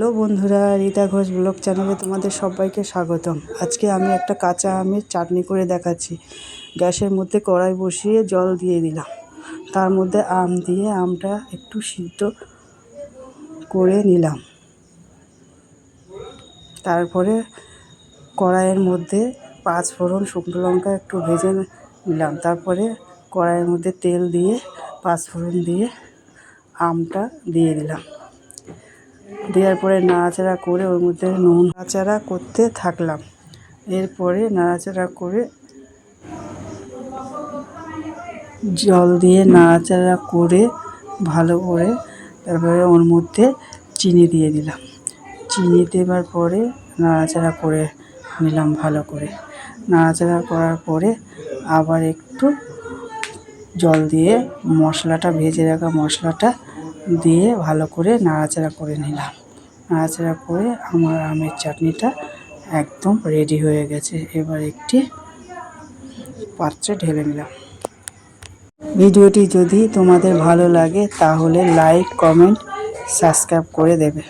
Hello বন্ধুরা, Rita Ghosh blog চ্যানেলে তোমাদের সবাইকে স্বাগতম। আজকে আমি একটা কাঁচা আমের চাটনি করে দেখাচ্ছি। গ্যাসের মধ্যে কড়াই বসিয়ে জল দিয়ে দিলাম, তার মধ্যে আম দিয়ে আমটা একটু সিদ্ধ করে নিলাম। তারপরে কড়াইয়ের মধ্যে 5 ফোড়ন, শুকনো লঙ্কা একটু ভেজে নিলাম। তারপরে কড়াইয়ের মধ্যে তেল দিয়ে 5 ফোড়ন দিয়ে আমটা দিয়ে দিলাম। দেওয়ার পরে নাড়াচাড়া করে ওর মধ্যে নুন নাড়াচাড়া করতে থাকলাম। এরপরে নাড়াচাড়া করে জল দিয়ে নাড়াচাড়া করে ভালো করে তারপরে ওর মধ্যে চিনি দিয়ে দিলাম। চিনি দেওয়ার পরে নাড়াচাড়া করে নিলাম ভালো করে। নাড়াচাড়া করার পরে আবার একটু জল দিয়ে মশলাটা, ভেজে রাখা মশলাটা দিয়ে ভালো করে নাড়াচাড়া করে নিলাম। নাড়াচাড়া করে আমার আমের চাটনিটা একদম রেডি হয়ে গেছে। এবার একটি পাত্রে ঢেলে নিলাম। ভিডিওটি যদি তোমাদের ভালো লাগে তাহলে লাইক, কমেন্ট, সাবস্ক্রাইব করে দেবে।